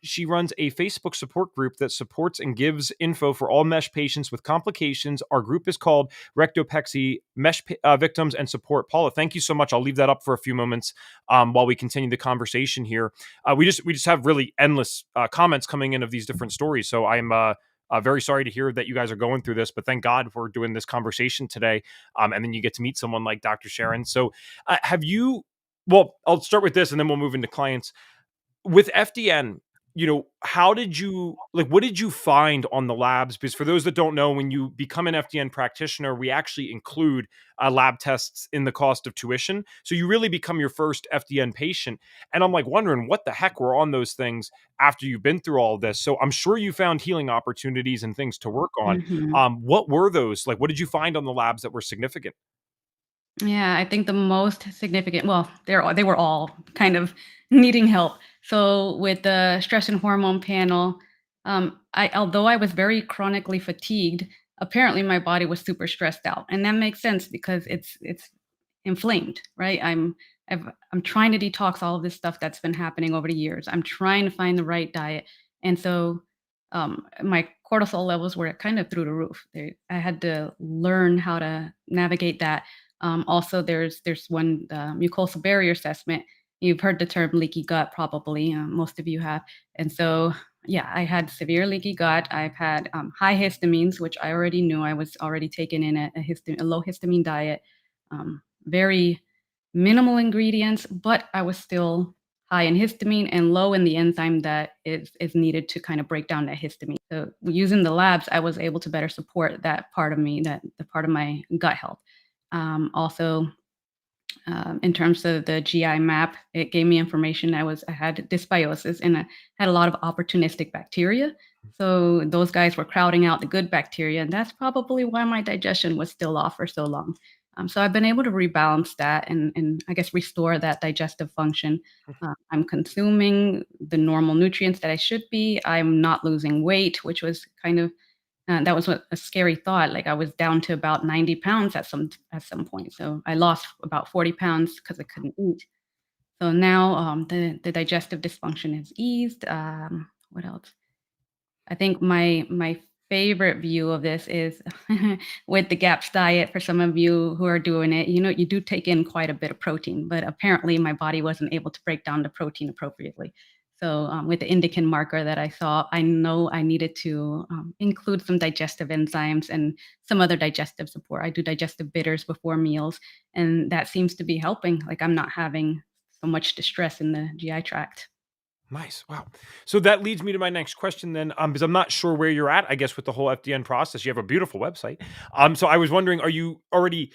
she runs a Facebook support group that supports and gives info for all mesh patients with complications. Our group is called Rectopexy Mesh Victims and Support. Paula, thank you so much. I'll leave that up for a few moments while we continue the conversation here. We just have really endless comments coming in of these different stories. So I'm very sorry to hear that you guys are going through this, but thank God we're doing this conversation today. And then you get to meet someone like Dr. Sharon. So, have you? Well, I'll start with this, and then we'll move into clients with FDN. How did you like? What did you find on the labs? Because for those that don't know, when you become an FDN practitioner, we actually include lab tests in the cost of tuition. So you really become your first FDN patient. And I'm like wondering what the heck were on those things after you've been through all of this. So I'm sure you found healing opportunities and things to work on. Mhm. What were those? Like, what did you find on the labs that were significant? Yeah, I think the most significant, well, they were all kind of needing help. So with the stress and hormone panel, I although I was very chronically fatigued, apparently my body was super stressed out, and that makes sense because it's inflamed, right? I'm trying to detox all of this stuff that's been happening over the years. I'm trying to find the right diet, and so my cortisol levels were kind of through the roof. I had to learn how to navigate that. Also, there's one mucosal barrier assessment. You've heard the term leaky gut, probably. Most of you have, and so yeah, I had severe leaky gut. I've had high histamines, which I already knew. I was already taking in a low histamine diet, very minimal ingredients, but I was still high in histamine and low in the enzyme that is needed to kind of break down that histamine. So using the labs, I was able to better support that part of me, that the part of my gut health. Also, in terms of the GI map, it gave me information. I had dysbiosis and I had a lot of opportunistic bacteria. So those guys were crowding out the good bacteria, and that's probably why my digestion was still off for so long. So I've been able to rebalance that and I guess restore that digestive function. I'm consuming the normal nutrients that I should be. I'm not losing weight, which was kind of that was what a scary thought. Like I was down to about 90 pounds at some point. So I lost about 40 pounds because I couldn't eat. So now the digestive dysfunction is eased. What else? I think my favorite view of this is with the GAPS diet. For some of you who are doing it, you know, you do take in quite a bit of protein, but apparently my body wasn't able to break down the protein appropriately. So with the indican marker that I saw, I know I needed to include some digestive enzymes and some other digestive support. I do digestive bitters before meals, and that seems to be helping. Like I'm not having so much distress in the GI tract. Nice. Wow. So that leads me to my next question then, because I'm not sure where you're at, I guess, with the whole FDN process. You have a beautiful website. So I was wondering, are you already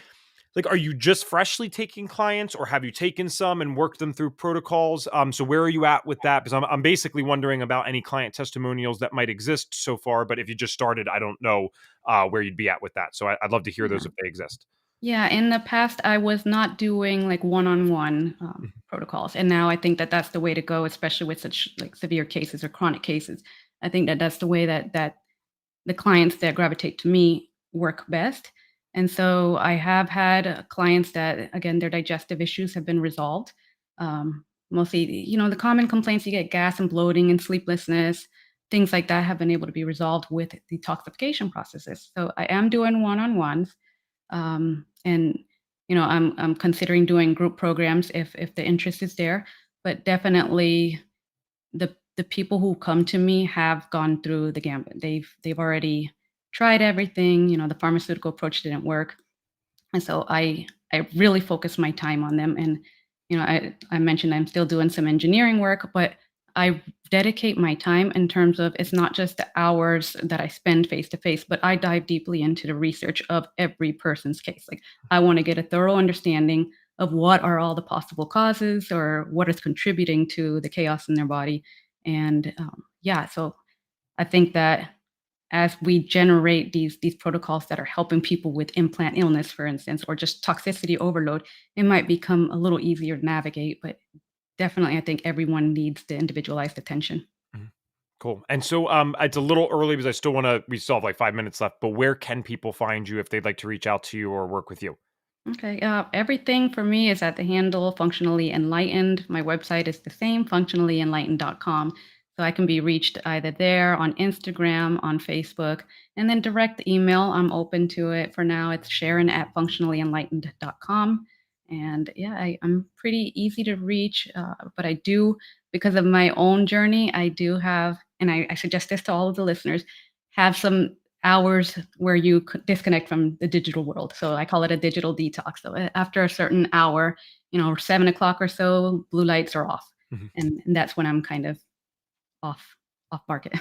like, are you just freshly taking clients or have you taken some and worked them through protocols? So where are you at with that? Because I'm basically wondering about any client testimonials that might exist so far, but if you just started, I don't know where you'd be at with that. So I'd love to hear those if they exist. Yeah, in the past, I was not doing, like, one-on-one, Mhm. protocols, and now I think that that's the way to go, especially with such, like, severe cases or chronic cases. I think that that's the way that the clients that gravitate to me work best, and so I have had, clients that, again, their digestive issues have been resolved. Mostly, you know, the common complaints you get, gas and bloating and sleeplessness, things like that have been able to be resolved with detoxification processes. So I am doing one-on-ones. And you know, I'm considering doing group programs if the interest is there, but definitely the people who come to me have gone through the gambit. They've already tried everything. You know, the pharmaceutical approach didn't work, and so I really focus my time on them. And you know, I mentioned I'm still doing some engineering work, but I dedicate my time in terms of it's not just the hours that I spend face to face, but I dive deeply into the research of every person's case. Like I want to get a thorough understanding of what are all the possible causes or what is contributing to the chaos in their body. And yeah, so I think that as we generate these protocols that are helping people with implant illness, for instance, or just toxicity overload, it might become a little easier to navigate. But definitely, I think everyone needs the individualized attention. Mhm. Cool. And so it's a little early because I still want to we still have like 5 minutes left, but where can people find you if they'd like to reach out to you or work with you? Okay. Everything for me is at the handle Functionally Enlightened. My website is the same, functionallyenlightened.com. So I can be reached either there, on Instagram, on Facebook, and then direct email. I'm open to it for now. It's Sharon at functionallyenlightened.com. And yeah, I'm pretty easy to reach, but I do, because of my own journey, I do have, and I suggest this to all of the listeners, have some hours where you disconnect from the digital world. So I call it a digital detox. So after a certain hour, 7 o'clock or so, blue lights are off, Mhm. and that's when I'm kind of off off market.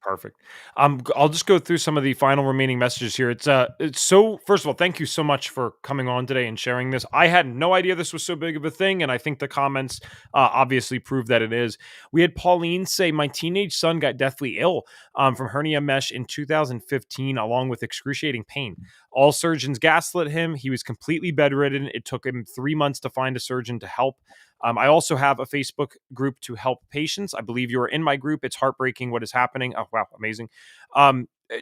Perfect. I'll just go through some of the final remaining messages here. It's so. First of all, thank you so much for coming on today and sharing this. I had no idea this was so big of a thing, and I think the comments obviously prove that it is. We had Pauline say, "My teenage son got deathly ill from hernia mesh in 2015, along with excruciating pain. All surgeons gaslit him. He was completely bedridden. It took him 3 months to find a surgeon to help." I also have a Facebook group to help patients. I believe you are in my group. It's heartbreaking what is happening. Oh, wow, amazing.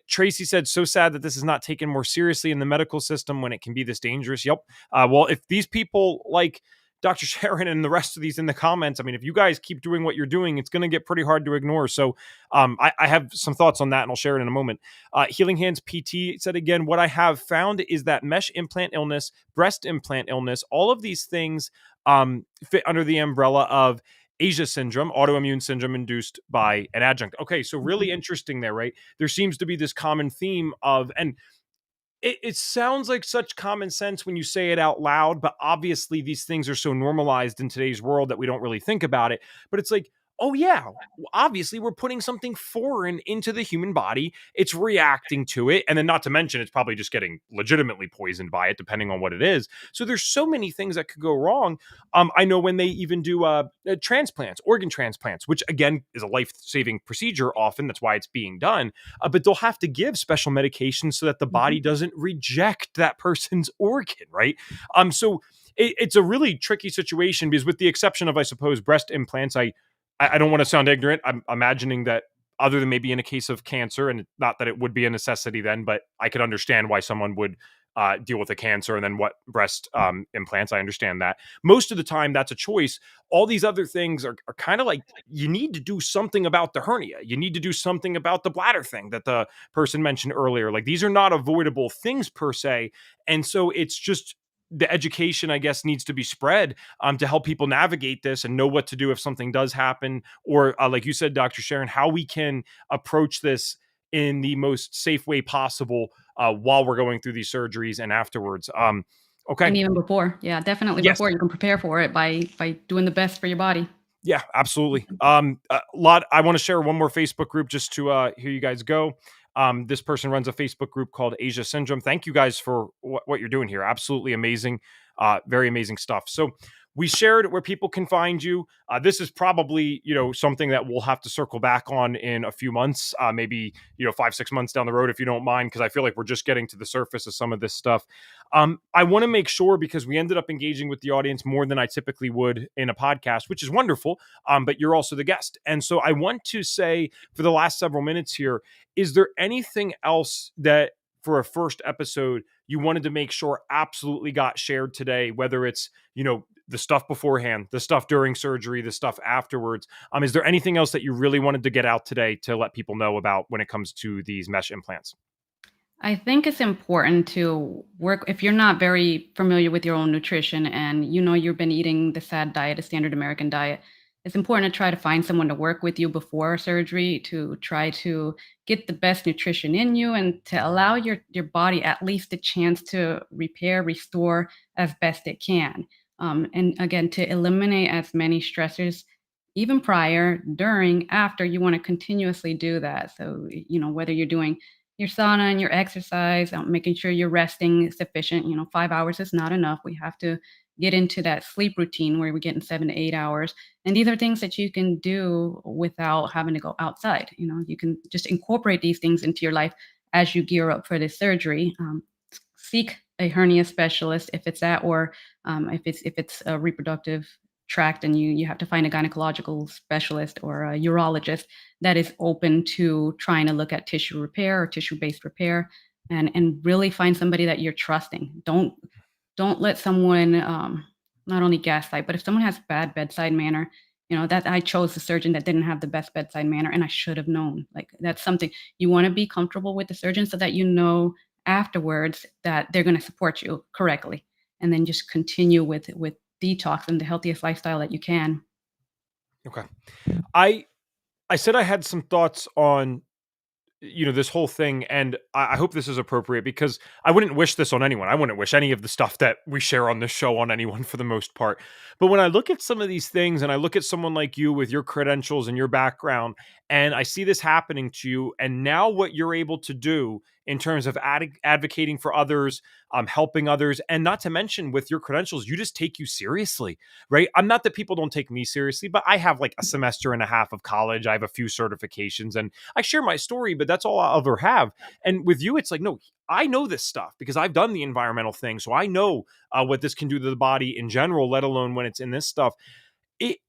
Tracy said, so sad that this is not taken more seriously in the medical system when it can be this dangerous. Yep. Well, if these people like Dr. Sharon and the rest of these in the comments, I mean, if you guys keep doing what you're doing, it's going to get pretty hard to ignore. So I have some thoughts on that and I'll share it in a moment. Healing Hands PT said again, what I have found is that mesh implant illness, breast implant illness, all of these things fit under the umbrella of Asia syndrome, autoimmune syndrome induced by an adjunct. Okay, so really interesting there, right? There seems to be this common theme of, and it sounds like such common sense when you say it out loud, but obviously these things are so normalized in today's world that we don't really think about it. But it's like, oh yeah, obviously we're putting something foreign into the human body. It's reacting to it. And then not to mention, it's probably just getting legitimately poisoned by it, depending on what it is. So there's so many things that could go wrong. I know when they even do transplants, organ transplants, which again is a life-saving procedure often. That's why it's being done, but they'll have to give special medications so that the body Mhm. doesn't reject that person's organ, right? So it's a really tricky situation because, with the exception of, I suppose, breast implants, I don't want to sound ignorant. I'm imagining that other than maybe in a case of cancer, and not that it would be a necessity then, but I could understand why someone would deal with a cancer and then what breast implants. I understand that most of the time that's a choice. All these other things are kind of like you need to do something about the hernia. You need to do something about the bladder thing that the person mentioned earlier. Like these are not avoidable things per se. And so it's just the education, I guess, needs to be spread to help people navigate this and know what to do if something does happen. Or, like you said, Dr. Sharon, how we can approach this in the most safe way possible while we're going through these surgeries and afterwards. Okay. And even before, yeah, definitely Yes. before you can prepare for it by doing the best for your body. Yeah, absolutely. A lot. I want to share one more Facebook group just to hear you guys go. This person runs a Facebook group called Asia Syndrome. Thank you guys for what you're doing here. Absolutely amazing. Very amazing stuff. So we shared where people can find you. This is probably something that we'll have to circle back on in a few months, maybe 5-6 months down the road if you don't mind, because I feel like we're just getting to the surface of some of this stuff. I want to make sure because we ended up engaging with the audience more than I typically would in a podcast, which is wonderful. But you're also the guest. And so I want to say for the last several minutes here, is there anything else that for a first episode you wanted to make sure absolutely got shared today, whether it's, the stuff beforehand, the stuff during surgery, the stuff afterwards? Is there anything else that you really wanted to get out today to let people know about when it comes to these mesh implants? I think it's important to work if you're not very familiar with your own nutrition and you've been eating the SAD diet, a standard American diet. It's important to try to find someone to work with you before surgery to try to get the best nutrition in you and to allow your body at least a chance to repair, restore as best it can. And again, to eliminate as many stressors, even prior, during, after, you want to continuously do that. So, whether you're doing your sauna and your exercise, making sure you're resting sufficient. 5 hours is not enough. We have to get into that sleep routine where we're getting 7 to 8 hours. And these are things that you can do without having to go outside. You can just incorporate these things into your life as you gear up for this surgery. Seek a hernia specialist if it's that, or if it's a reproductive tract and you have to find a gynecological specialist or a urologist that is open to trying to look at tissue repair or tissue-based repair, and really find somebody that you're trusting. Don't don't let someone not only gaslight, but if someone has bad bedside manner, that I chose the surgeon that didn't have the best bedside manner, and I should have known. Like that's something you want to be comfortable with the surgeon so that afterwards that they're going to support you correctly, and then just continue with detox and the healthiest lifestyle that you can. Okay. I I said I had some thoughts on this whole thing, and I hope this is appropriate because I wouldn't wish this on anyone. I wouldn't wish any of the stuff that we share on this show on anyone for the most part. But when I look at some of these things and I look at someone like you with your credentials and your background, and I see this happening to you, and now what you're able to do in terms of advocating for others, helping others, and not to mention with your credentials, you just take you seriously, right? I'm not that people don't take me seriously, but I have like a semester and a half of college. I have a few certifications, and I share my story, but that's all I'll ever have. And with you, it's like, no, I know this stuff because I've done the environmental thing. So I know what this can do to the body in general, let alone when it's in this stuff. It,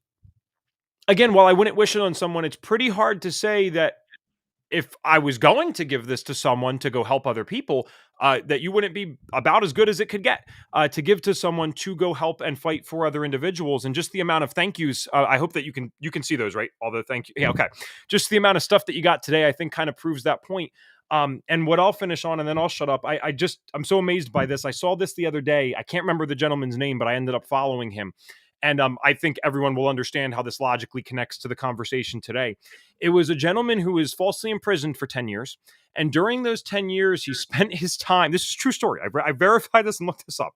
again, while I wouldn't wish it on someone, it's pretty hard to say that if I was going to give this to someone to go help other people, that you wouldn't be about as good as it could get to give to someone to go help and fight for other individuals. And just the amount of thank yous, I hope that you can see those, right? All the thank you, yeah, okay. Just the amount of stuff that you got today, I think, kind of proves that point. And what I'll finish on, and then I'll shut up. I'm so amazed by this. I saw this the other day. I can't remember the gentleman's name, but I ended up following him. And I think everyone will understand how this logically connects to the conversation today. It was a gentleman who was falsely imprisoned for 10 years. And during those 10 years, he spent his time. This is a true story. I verified this and looked this up.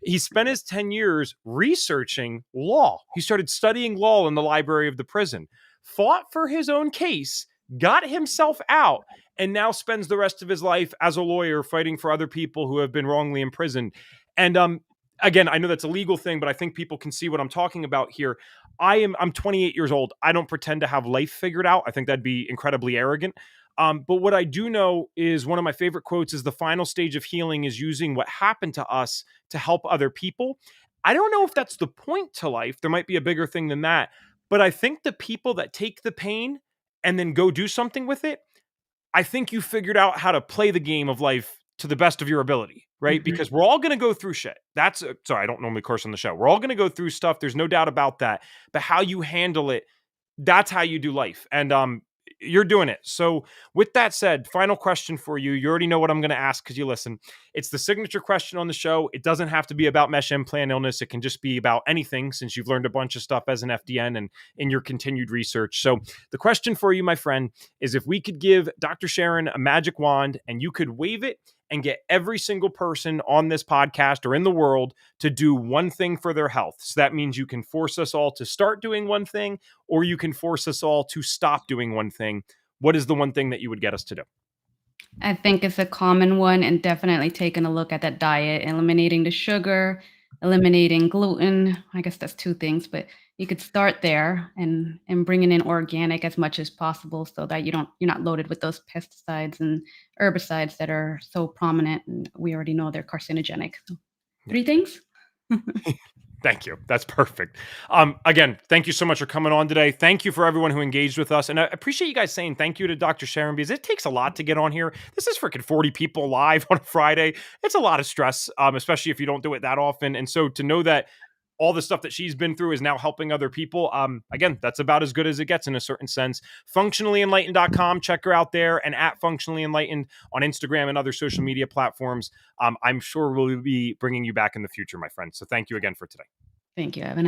He spent his 10 years researching law. He started studying law in the library of the prison, fought for his own case, got himself out, and now spends the rest of his life as a lawyer fighting for other people who have been wrongly imprisoned. And again, I know that's a legal thing, but I think people can see what I'm talking about here. I'm 28 years old. I don't pretend to have life figured out. I think that'd be incredibly arrogant. But what I do know is one of my favorite quotes is the final stage of healing is using what happened to us to help other people. I don't know if that's the point to life. There might be a bigger thing than that. But I think the people that take the pain and then go do something with it, I think you figured out how to play the game of life to the best of your ability, right? Mhm. Because we're all going to go through shit. Sorry, I don't normally curse on the show. We're all going to go through stuff. There's no doubt about that. But how you handle it, that's how you do life. And you're doing it. So with that said, final question for you. You already know what I'm going to ask because you listen. It's the signature question on the show. It doesn't have to be about mesh implant illness. It can just be about anything since you've learned a bunch of stuff as an FDN and in your continued research. So the question for you, my friend, is if we could give Dr. Sharon a magic wand and you could wave it and get every single person on this podcast or in the world to do one thing for their health. So that means you can force us all to start doing one thing, or you can force us all to stop doing one thing. What is the one thing that you would get us to do? I think it's a common one, and definitely taking a look at that diet, eliminating the sugar, eliminating gluten. I guess that's two things, but you could start there and bringing in organic as much as possible so that you're not loaded with those pesticides and herbicides that are so prominent, and we already know they're carcinogenic. So, Yeah. three things. Thank you. That's perfect. Again, thank you so much for coming on today. Thank you for everyone who engaged with us. And I appreciate you guys saying thank you to Dr. Sharon because it takes a lot to get on here. This is freaking 40 people live on a Friday. It's a lot of stress, especially if you don't do it that often. And so to know that all the stuff that she's been through is now helping other people. Again, that's about as good as it gets in a certain sense. Functionallyenlightened.com. Check her out there, and at Functionally Enlightened on Instagram and other social media platforms. I'm sure we'll be bringing you back in the future, my friend. So thank you again for today. Thank you, Evan.